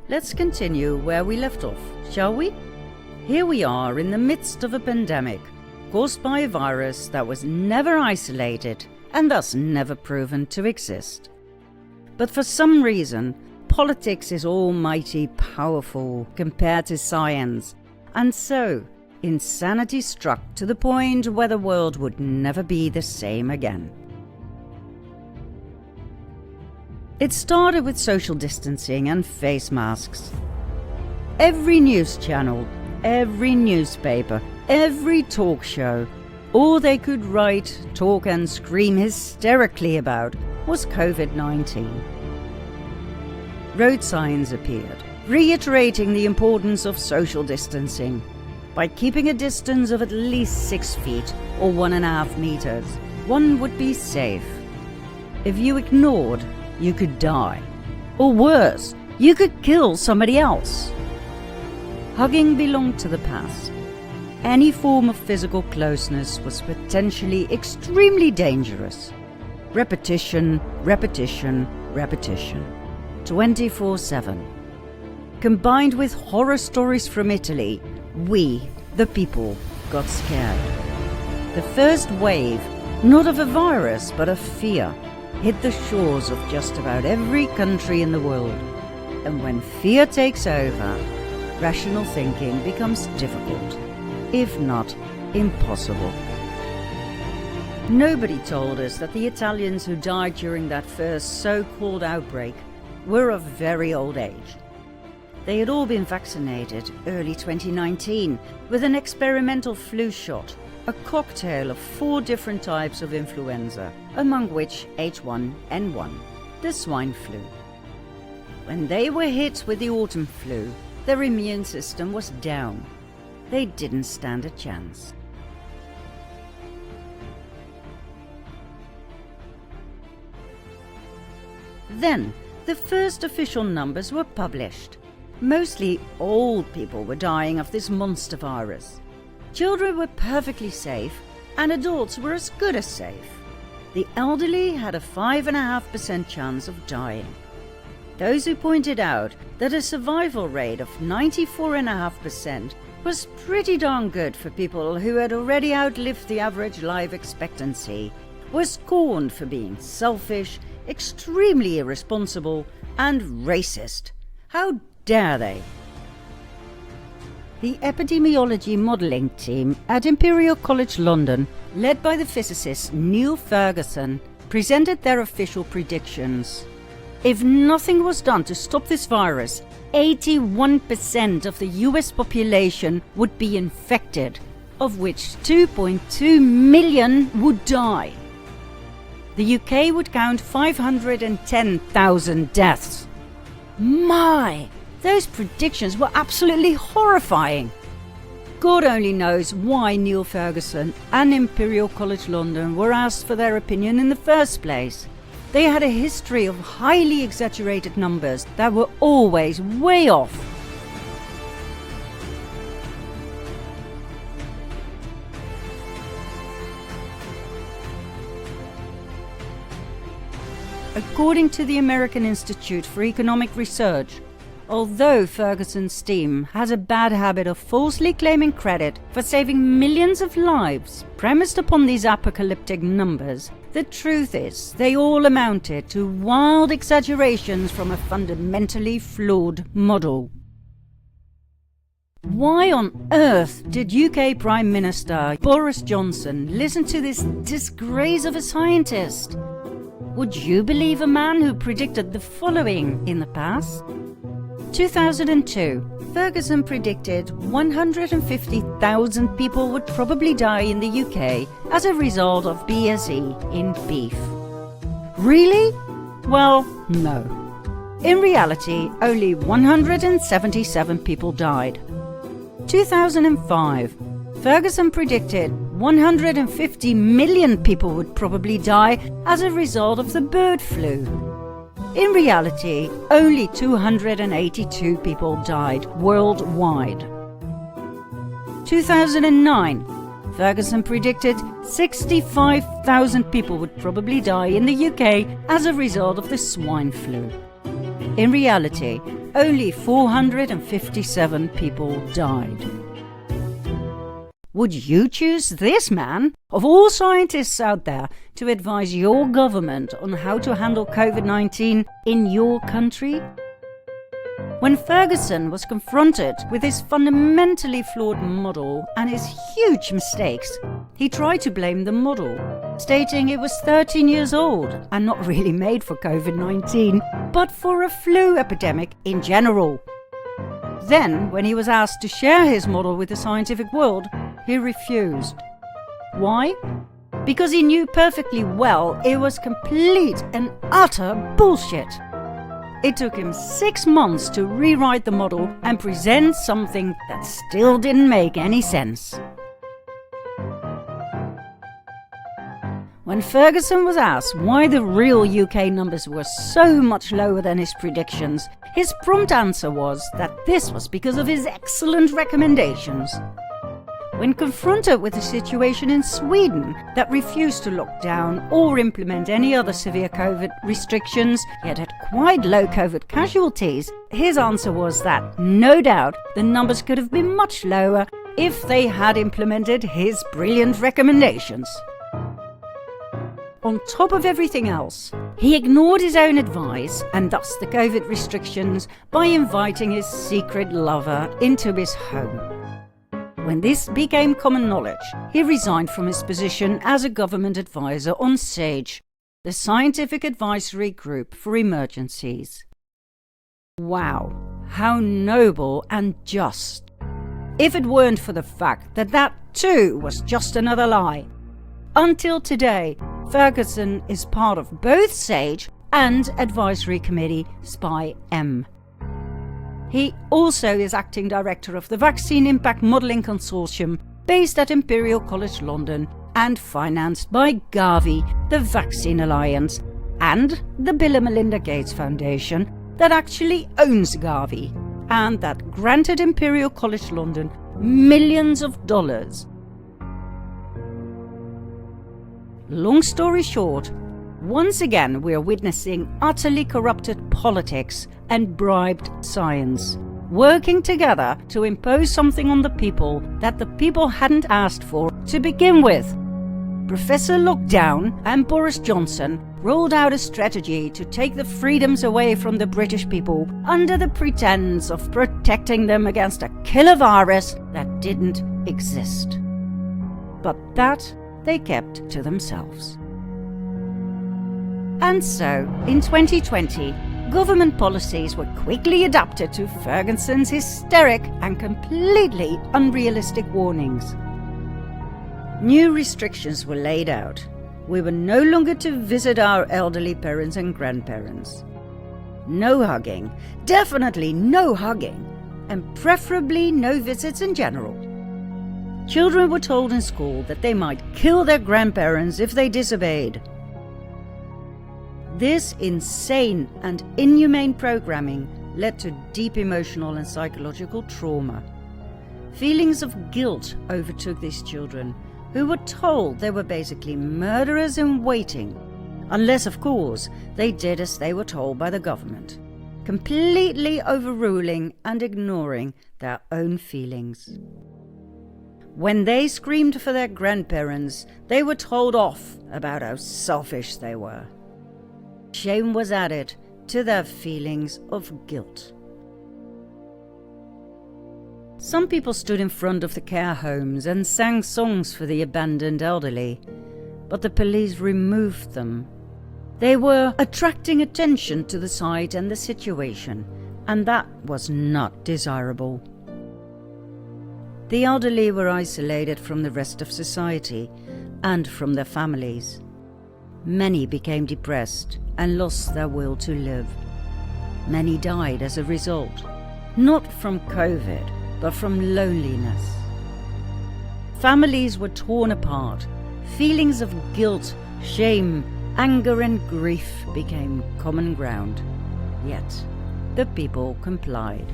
Let's continue where we left off, shall we? Here we are in the midst of a pandemic caused by a virus that was never isolated and thus never proven to exist. But for some reason, politics is almighty powerful compared to science, and so insanity struck to the point where the world would never be the same again. It started with social distancing and face masks. Every news channel, every newspaper, every talk show, all they could write, talk and scream hysterically about was COVID-19. Road signs appeared, reiterating the importance of social distancing. By keeping a distance of at least 6 feet or 1.5 meters, one would be safe. If you ignored, you could die. Or worse, you could kill somebody else. Hugging belonged to the past. Any form of physical closeness was potentially extremely dangerous. Repetition, repetition, repetition. 24/7. Combined with horror stories from Italy, we, the people, got scared. The first wave, not of a virus but of fear, hit the shores of just about every country in the world. And when fear takes over, rational thinking becomes difficult, if not impossible. Nobody told us that the Italians who died during that first so-called outbreak were of very old age. They had all been vaccinated early 2019 with an experimental flu shot, a cocktail of 4 different types of influenza, among which H1N1, the swine flu. When they were hit with the autumn flu, their immune system was down. They didn't stand a chance. Then, the first official numbers were published. Mostly old people were dying of this monster virus. Children were perfectly safe, and adults were as good as safe. The elderly had a 5.5% chance of dying. Those who pointed out that a survival rate of 94.5% was pretty darn good for people who had already outlived the average life expectancy were scorned for being selfish, extremely irresponsible, and racist. How dare they? The epidemiology modelling team at Imperial College London, led by the physicist Neil Ferguson, presented their official predictions. If nothing was done to stop this virus, 81% of the US population would be infected, of which 2.2 million would die. The UK would count 510,000 deaths. My! Those predictions were absolutely horrifying. God only knows why Neil Ferguson and Imperial College London were asked for their opinion in the first place. They had a history of highly exaggerated numbers that were always way off. According to the American Institute for Economic Research, although Ferguson's team has a bad habit of falsely claiming credit for saving millions of lives premised upon these apocalyptic numbers, the truth is they all amounted to wild exaggerations from a fundamentally flawed model. Why on earth did UK Prime Minister Boris Johnson listen to this disgrace of a scientist? Would you believe a man who predicted the following in the past? 2002, Ferguson predicted 150,000 people would probably die in the UK as a result of BSE in beef. Really? Well, no. In reality, only 177 people died. 2005, Ferguson predicted 150 million people would probably die as a result of the bird flu. In reality, only 282 people died worldwide. 2009, Ferguson predicted 65,000 people would probably die in the UK as a result of the swine flu. In reality, only 457 people died. Would you choose this man, of all scientists out there, to advise your government on how to handle COVID-19 in your country? When Ferguson was confronted with his fundamentally flawed model and his huge mistakes, he tried to blame the model, stating it was 13 years old and not really made for COVID-19, but for a flu epidemic in general. Then, when he was asked to share his model with the scientific world, he refused. Why? Because he knew perfectly well it was complete and utter bullshit. It took him 6 months to rewrite the model and present something that still didn't make any sense. When Ferguson was asked why the real UK numbers were so much lower than his predictions, his prompt answer was that this was because of his excellent recommendations. When confronted with the situation in Sweden that refused to lock down or implement any other severe COVID restrictions, yet had quite low COVID casualties, his answer was that, no doubt, the numbers could have been much lower if they had implemented his brilliant recommendations. On top of everything else, he ignored his own advice and thus the COVID restrictions by inviting his secret lover into his home. When this became common knowledge, he resigned from his position as a government advisor on SAGE, the Scientific Advisory Group for Emergencies. Wow, how noble and just. If it weren't for the fact that that too was just another lie. Until today, Ferguson is part of both SAGE and Advisory Committee SPY-M. He also is acting director of the Vaccine Impact Modelling Consortium based at Imperial College London and financed by Gavi, the Vaccine Alliance, and the Bill and Melinda Gates Foundation that actually owns Gavi and that granted Imperial College London millions of dollars. Long story short, once again we are witnessing utterly corrupted politics and bribed science, working together to impose something on the people that the people hadn't asked for to begin with. Professor Lockdown and Boris Johnson rolled out a strategy to take the freedoms away from the British people under the pretense of protecting them against a killer virus that didn't exist. But that they kept to themselves. And so, in 2020, government policies were quickly adapted to Ferguson's hysteric and completely unrealistic warnings. New restrictions were laid out. We were no longer to visit our elderly parents and grandparents. No hugging, definitely no hugging, and preferably no visits in general. Children were told in school that they might kill their grandparents if they disobeyed. This insane and inhumane programming led to deep emotional and psychological trauma. Feelings of guilt overtook these children, who were told they were basically murderers in waiting, unless, of course, they did as they were told by the government, completely overruling and ignoring their own feelings. When they screamed for their grandparents, they were told off about how selfish they were. Shame was added to their feelings of guilt. Some people stood in front of the care homes and sang songs for the abandoned elderly, but the police removed them. They were attracting attention to the site and the situation, and that was not desirable. The elderly were isolated from the rest of society and from their families. Many became depressed and lost their will to live. Many died as a result, not from COVID, but from loneliness. Families were torn apart. Feelings of guilt, shame, anger and grief became common ground. Yet, the people complied.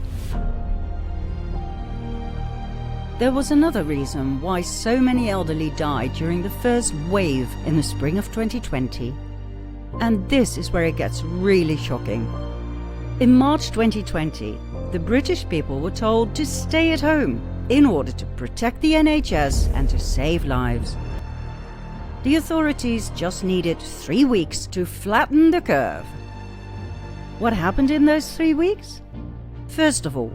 There was another reason why so many elderly died during the first wave in the spring of 2020. And this is where it gets really shocking. In March 2020, the British people were told to stay at home in order to protect the NHS and to save lives. The authorities just needed 3 weeks to flatten the curve. What happened in those 3 weeks? First of all,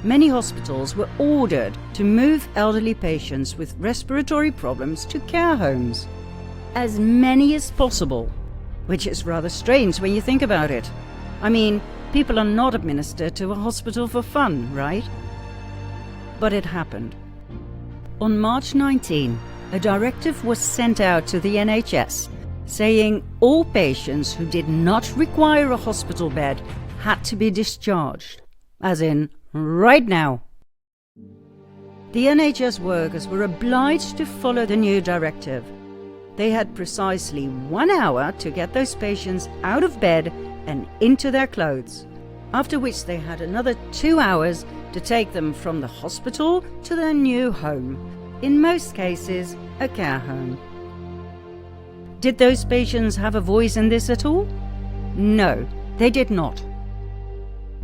many hospitals were ordered to move elderly patients with respiratory problems to care homes. As many as possible, which is rather strange when you think about it. I mean, people are not administered to a hospital for fun, right? But it happened. On March 19, a directive was sent out to the NHS saying all patients who did not require a hospital bed had to be discharged, as in right now. The NHS workers were obliged to follow the new directive. They had precisely 1 hour to get those patients out of bed and into their clothes, after which they had another 2 hours to take them from the hospital to their new home, in most cases a care home. Did those patients have a voice in this at all? No, they did not.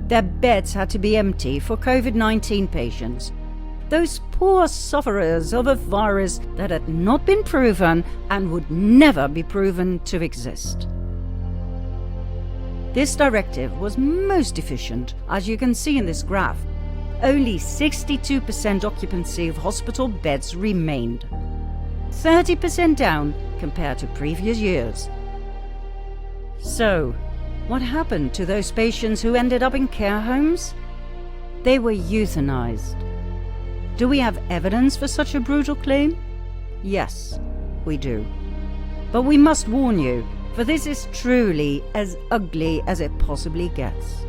Their beds had to be empty for COVID-19 patients, those poor sufferers of a virus that had not been proven and would never be proven to exist. This directive was most efficient, as you can see in this graph. Only 62% occupancy of hospital beds remained, 30% down compared to previous years. So, what happened to those patients who ended up in care homes? They were euthanized. Do we have evidence for such a brutal claim? Yes, we do. But we must warn you, for this is truly as ugly as it possibly gets.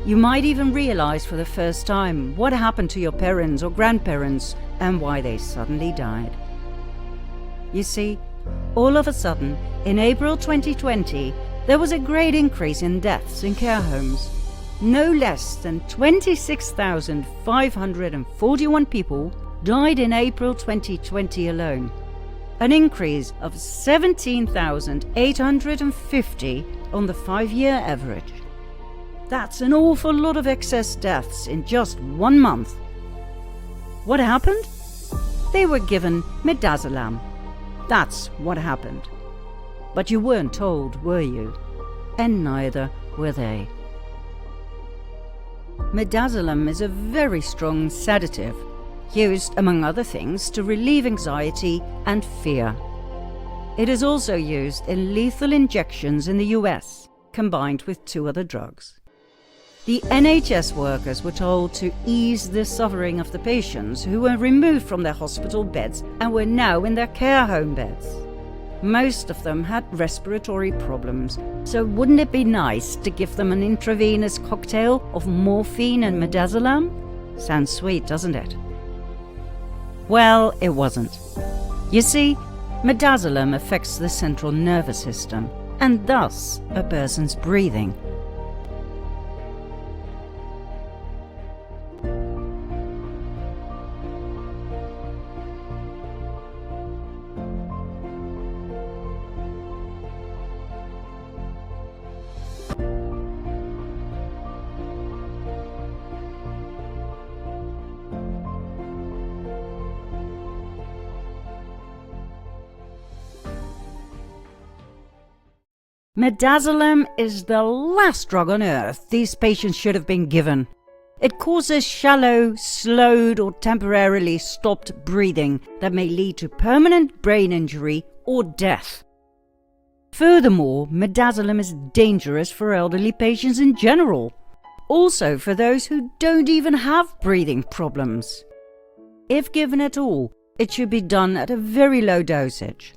You might even realize for the first time what happened to your parents or grandparents and why they suddenly died. You see, all of a sudden, in April 2020, there was a great increase in deaths in care homes. No less than 26,541 people died in April 2020 alone, an increase of 17,850 on the 5-year average. That's an awful lot of excess deaths in just 1 month. What happened? They were given Midazolam. That's what happened. But you weren't told, were you? And neither were they. Midazolam is a very strong sedative, used among other things to relieve anxiety and fear. It is also used in lethal injections in the US, combined with 2 other drugs. The NHS workers were told to ease the suffering of the patients who were removed from their hospital beds and were now in their care home beds. Most of them had respiratory problems, so wouldn't it be nice to give them an intravenous cocktail of morphine and midazolam? Sounds sweet, doesn't it? Well, it wasn't. You see, midazolam affects the central nervous system, and thus a person's breathing. Midazolam is the last drug on earth these patients should have been given. It causes shallow, slowed or temporarily stopped breathing that may lead to permanent brain injury or death. Furthermore, midazolam is dangerous for elderly patients in general, also for those who don't even have breathing problems. If given at all, it should be done at a very low dosage.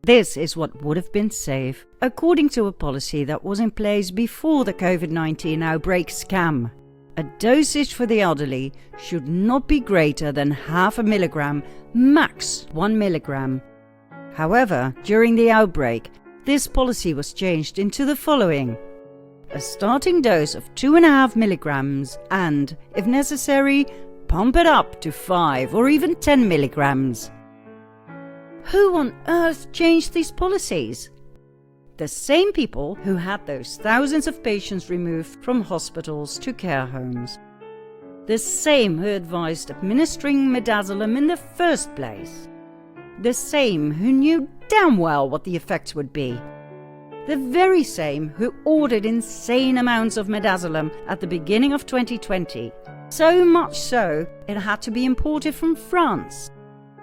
This is what would have been safe, according to a policy that was in place before the COVID-19 outbreak scam. A dosage for the elderly should not be greater than 0.5 milligram, max 1 milligram. However, during the outbreak, this policy was changed into the following: a starting dose of 2.5 milligrams and, if necessary, pump it up to 5 or even 10 milligrams. Who on earth changed these policies? The same people who had those thousands of patients removed from hospitals to care homes. The same who advised administering Midazolam in the first place. The same who knew damn well what the effects would be. The very same who ordered insane amounts of Midazolam at the beginning of 2020. So much so, it had to be imported from France.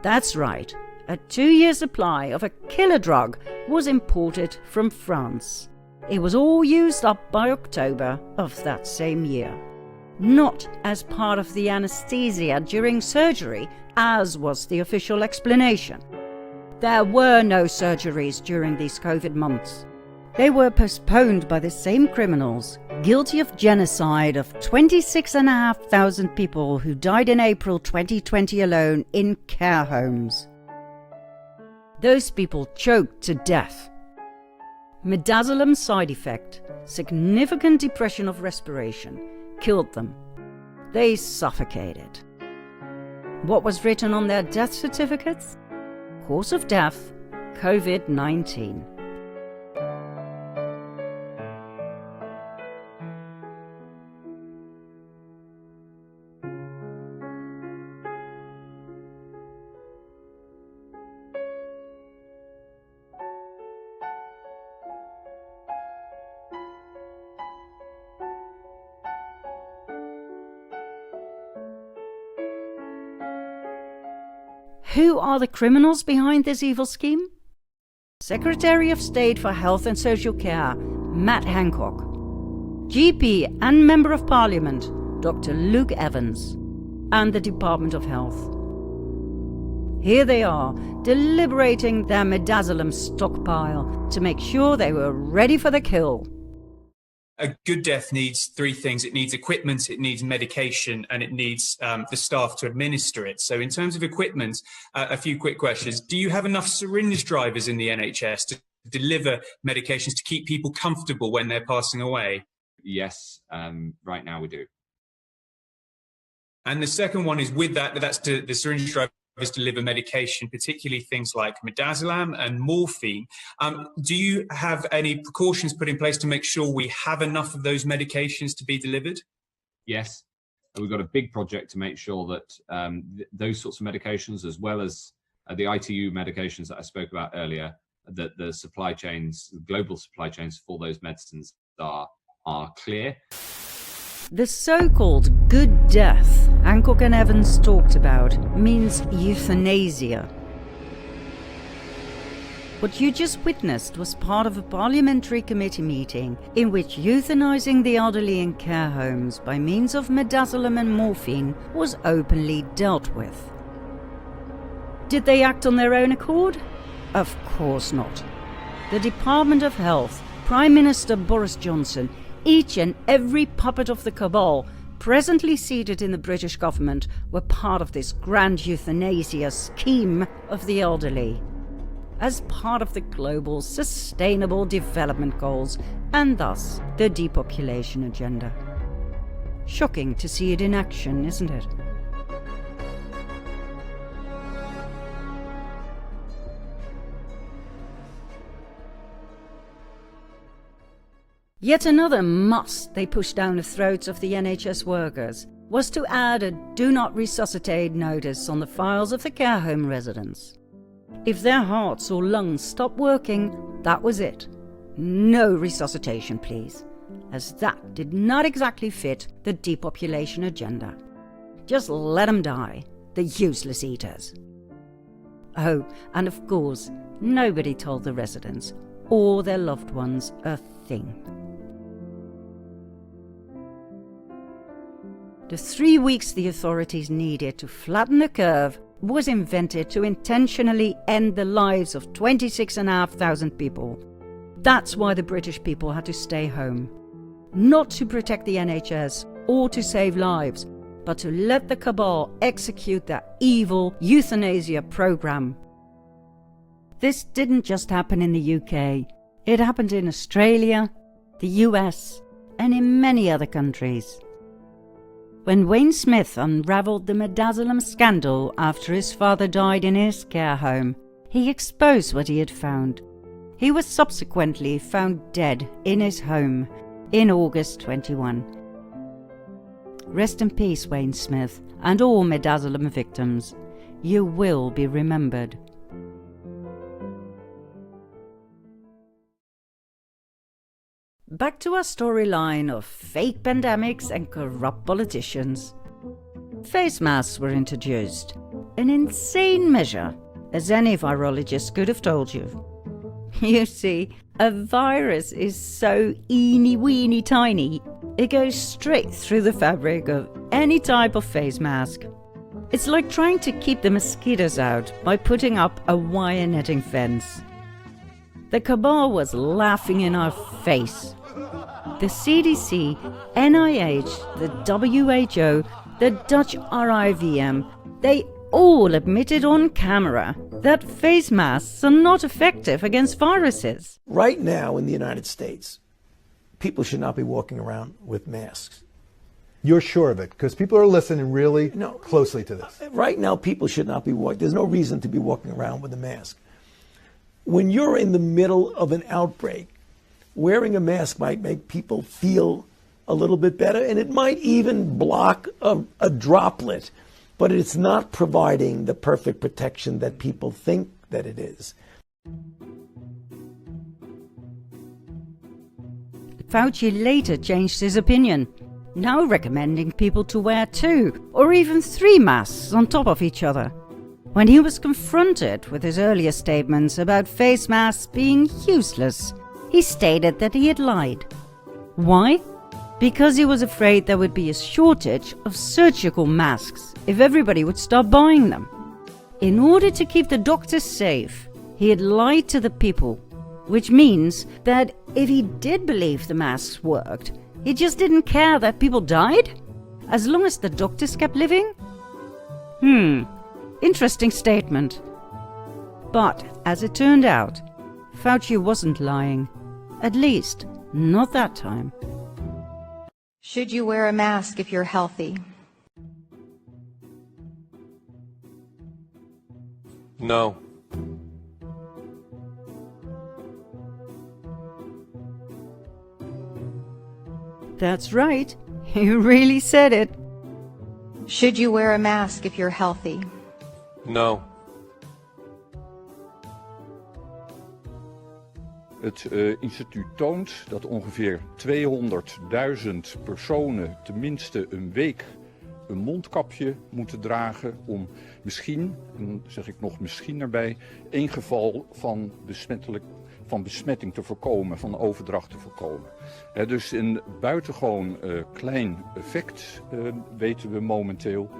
That's right, a 2-year supply of a killer drug was imported from France. It was all used up by October of that same year. Not as part of the anesthesia during surgery, as was the official explanation. There were no surgeries during these COVID months. They were postponed by the same criminals, guilty of genocide of 26,500 people who died in April 2020 alone in care homes. Those people choked to death. Midazolam side effect, significant depression of respiration, killed them. They suffocated. What was written on their death certificates? Cause of death, COVID-19. Who are the criminals behind this evil scheme? Secretary of State for Health and Social Care, Matt Hancock. GP and Member of Parliament, Dr. Luke Evans. And the Department of Health. Here they are, deliberating their Midazolam stockpile to make sure they were ready for the kill. A good death needs 3 things. It needs equipment, it needs medication, and it needs the staff to administer it. So in terms of equipment, a few quick questions. Do you have enough syringe drivers in the NHS to deliver medications to keep people comfortable when they're passing away? Yes, right now we do. And the second one is with that's to the syringe drivers deliver medication, particularly things like Midazolam and morphine. Do you have any precautions put in place to make sure we have enough of those medications to be delivered? Yes, we've got a big project to make sure that those sorts of medications, as well as the ITU medications that I spoke about earlier, that the supply chains, global supply chains for those medicines are clear. The so-called good death Hancock and Evans talked about means euthanasia. What you just witnessed was part of a parliamentary committee meeting in which euthanizing the elderly in care homes by means of Midazolam and morphine was openly dealt with. Did they act on their own accord? Of course not. The Department of Health, Prime Minister Boris Johnson, each and every puppet of the cabal presently seated in the British government were part of this grand euthanasia scheme of the elderly, as part of the global sustainable development goals and thus the depopulation agenda. Shocking to see it in action, isn't it? Yet another must they pushed down the throats of the NHS workers was to add a "do not resuscitate" notice on the files of the care home residents. If their hearts or lungs stopped working, that was it. No resuscitation, please, as that did not exactly fit the depopulation agenda. Just let them die, the useless eaters. Oh, and of course, nobody told the residents or their loved ones a thing. The 3 weeks the authorities needed to flatten the curve was invented to intentionally end the lives of 26,500 people. That's why the British people had to stay home. Not to protect the NHS or to save lives, but to let the cabal execute their evil euthanasia program. This didn't just happen in the UK. It happened in Australia, the US, and in many other countries. When Wayne Smith unravelled the Midazolam scandal after his father died in his care home, he exposed what he had found. He was subsequently found dead in his home in August 21. Rest in peace, Wayne Smith, and all Midazolam victims. You will be remembered. Back to our storyline of fake pandemics and corrupt politicians. Face masks were introduced, an insane measure, as any virologist could have told you. You see, a virus is so eeny-weeny tiny, it goes straight through the fabric of any type of face mask. It's like trying to keep the mosquitoes out by putting up a wire netting fence. The cabal was laughing in our face. The CDC, NIH, the WHO, the Dutch RIVM, they all admitted on camera that face masks are not effective against viruses. Right now in the United States, people should not be walking around with masks. You're sure of it? Because people are listening really closely to this. Right now, people should not be walking. There's no reason to be walking around with a mask. When you're in the middle of an outbreak, wearing a mask might make people feel a little bit better, and it might even block a droplet, but it's not providing the perfect protection that people think that it is. Fauci later changed his opinion, now recommending people to wear 2 or even 3 masks on top of each other. When he was confronted with his earlier statements about face masks being useless, he stated that he had lied. Why? Because he was afraid there would be a shortage of surgical masks if everybody would start buying them. In order to keep the doctors safe, he had lied to the people, which means that if he did believe the masks worked, he just didn't care that people died, as long as the doctors kept living? Interesting statement. But as it turned out, Fauci wasn't lying. At least, not that time. Should you wear a mask if you're healthy? No. That's right. You really said it. Should you wear a mask if you're healthy? No. Het instituut toont dat ongeveer 200.000 personen tenminste een week een mondkapje moeten dragen om misschien, en dan zeg ik nog misschien erbij, één geval van besmetting te voorkomen, van overdracht te voorkomen. Dus een buitengewoon klein effect weten we momenteel.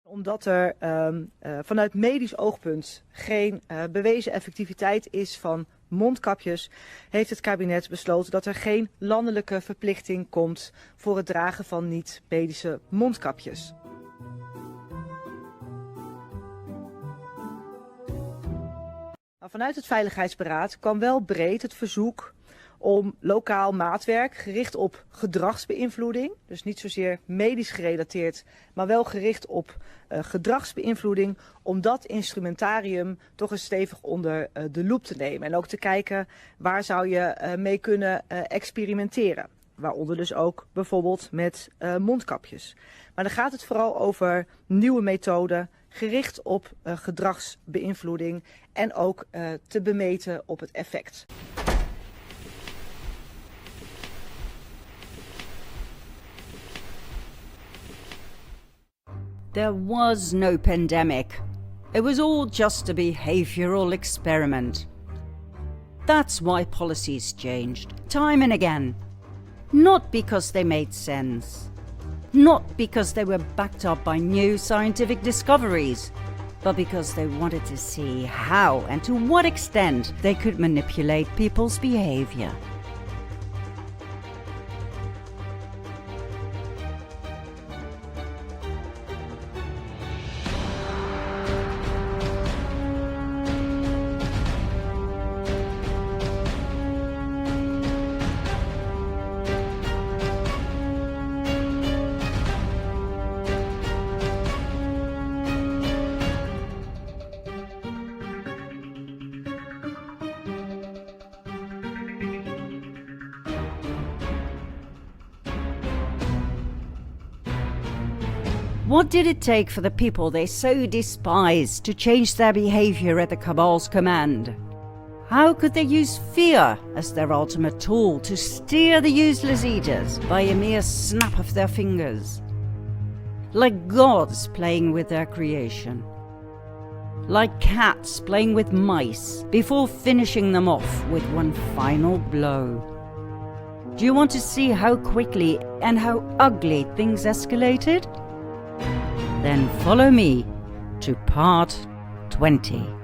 Omdat er vanuit medisch oogpunt geen bewezen effectiviteit is van mondkapjes, heeft het kabinet besloten dat er geen landelijke verplichting komt voor het dragen van niet-medische mondkapjes. Vanuit het Veiligheidsberaad kwam wel breed het verzoek om lokaal maatwerk gericht op gedragsbeïnvloeding, dus niet zozeer medisch gerelateerd, maar wel gericht op gedragsbeïnvloeding, om dat instrumentarium toch eens stevig onder de loep te nemen. En ook te kijken waar zou je mee kunnen experimenteren. Waaronder dus ook bijvoorbeeld met mondkapjes. Maar dan gaat het vooral over nieuwe methoden, gericht op gedragsbeïnvloeding en ook te bemeten op het effect. There was no pandemic. It was all just a behavioral experiment. That's why policies changed, time and again. Not because they made sense. Not because they were backed up by new scientific discoveries, but because they wanted to see how and to what extent they could manipulate people's behavior. What did it take for the people they so despised to change their behavior at the Cabal's command? How could they use fear as their ultimate tool to steer the useless eaters by a mere snap of their fingers? Like gods playing with their creation. Like cats playing with mice before finishing them off with one final blow. Do you want to see how quickly and how ugly things escalated? Then follow me to part 20.